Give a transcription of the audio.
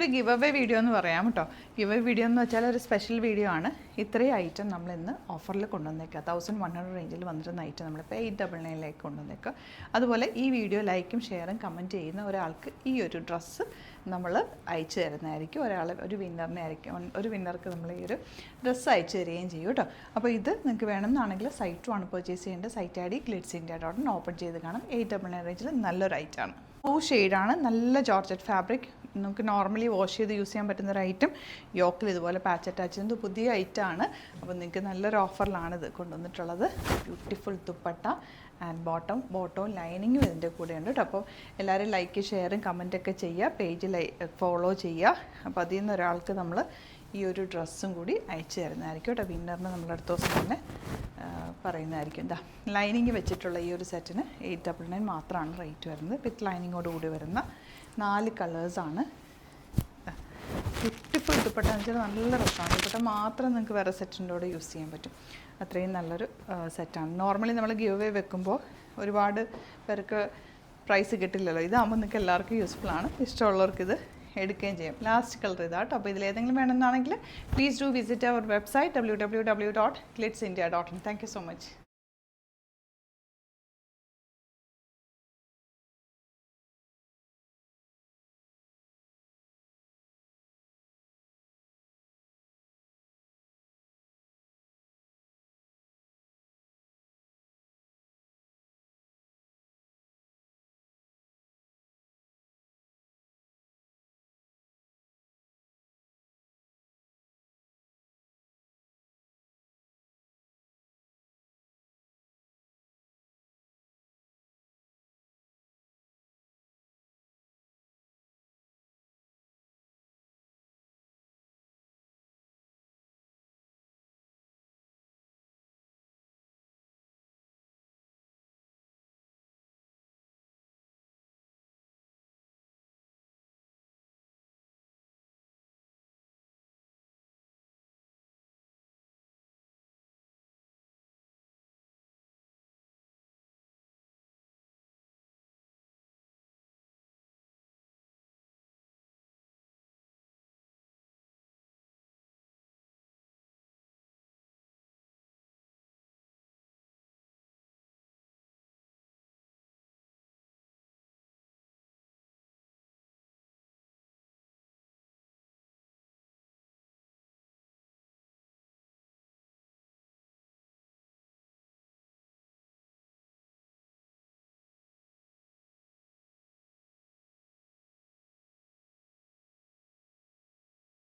ഇതൊരു give away video എന്ന് പറയാം കേട്ടോ. ഗിവ് അവേ വീഡിയോ എന്ന് വെച്ചാൽ ഒരു സ്പെഷ്യൽ വീഡിയോ ആണ്. ഇത്രയും ഐറ്റം നമ്മൾ ഇന്ന് ഓഫറിൽ കൊണ്ടുവന്നേക്കുക. 1100 റേഞ്ചിൽ വന്നിരുന്ന ഐറ്റം നമ്മളിപ്പോൾ 899 കൊണ്ടുവന്നേക്കുക. അതുപോലെ ഈ വീഡിയോ ലൈക്കും ഷെയറും കമൻറ്റ് ചെയ്യുന്ന ഒരാൾക്ക് ഈ ഒരു ഡ്രസ്സ് നമ്മൾ അയച്ചു തരുന്നതായിരിക്കും. ഒരു വിന്നർക്ക് നമ്മൾ ഈ ഒരു ഡ്രസ്സ് അയച്ചു തരികയും ചെയ്യും കേട്ടോ. അപ്പോൾ ഇത് നിങ്ങൾക്ക് വേണമെന്നാണെങ്കിൽ സൈറ്റ് ആണ് പർച്ചേസ് ചെയ്യേണ്ടത്. Site I D glitzindia.in open ചെയ്ത് കാണാം. 899 റേഞ്ചിൽ നല്ലൊരു ഐറ്റമാണ്. 2 ഷെയ്ഡാണ്, നല്ല ജോർജറ്റ് ഫാബ്രിക്. നമുക്ക് നോർമലി വാഷ് ചെയ്ത് യൂസ് ചെയ്യാൻ പറ്റുന്ന ഒരു ഐറ്റം. യോക്കിൽ ഇതുപോലെ പാച്ച് അറ്റാച്ച് ചെയ്യുന്നത് പുതിയ ഐറ്റമാണ്. അപ്പോൾ നിങ്ങൾക്ക് നല്ലൊരു ഓഫറിലാണ് ഇത് കൊണ്ടുവന്നിട്ടുള്ളത്. ബ്യൂട്ടിഫുൾ ദുപ്പട്ട ആൻഡ് ബോട്ടവും ലൈനിങ്ങും ഇതിൻ്റെ കൂടെ ഉണ്ട് കേട്ടോ. അപ്പോൾ എല്ലാവരും ലൈക്ക് ഷെയറും കമൻറ്റൊക്കെ ചെയ്യുക, പേജ് ഫോളോ ചെയ്യുക. അപ്പോൾ അതിൽ നിന്ന് ഒരാൾക്ക് നമ്മൾ ഈ ഒരു ഡ്രസ്സും കൂടി അയച്ചു തരുന്നതായിരിക്കും കേട്ടോ. വിന്നറിന് നമ്മൾ അടുത്ത ദിവസം തന്നെ പറയുന്നതായിരിക്കും. എന്താ ലൈനിങ് വെച്ചിട്ടുള്ള ഈ ഒരു സെറ്റിന് 899 മാത്രമാണ് റേറ്റ് വരുന്നത്. വിത്ത് ലൈനിങ്ങോട് കൂടി വരുന്ന 4 കളേഴ്സാണ്. ബ്യൂട്ടിഫുൾ ദുപ്പട്ട എന്ന് വെച്ചാൽ നല്ല രസമാണ്. ദുപ്പട്ട മാത്രം നിങ്ങൾക്ക് വേറെ സെറ്റിൻ്റെ കൂടെ യൂസ് ചെയ്യാൻ പറ്റും. അത്രയും നല്ലൊരു സെറ്റാണ്. നോർമലി നമ്മൾ ഗിവ് അവേ വെക്കുമ്പോൾ ഒരുപാട് പേർക്ക് പ്രൈസ് കിട്ടില്ലല്ലോ. ഇതാകുമ്പോൾ നിങ്ങൾക്ക് എല്ലാവർക്കും യൂസ്ഫുൾ ആണ്. ഇഷ്ടമുള്ളവർക്ക് ഇത് എടുക്കുകയും ചെയ്യും. ലാസ്റ്റ് കളർ ഇതാട്ടോ. അപ്പോൾ ഇതിലേതെങ്കിലും വേണമെന്നാണെങ്കിൽ please do visit our website www.glitzindia.in. Thank you so much.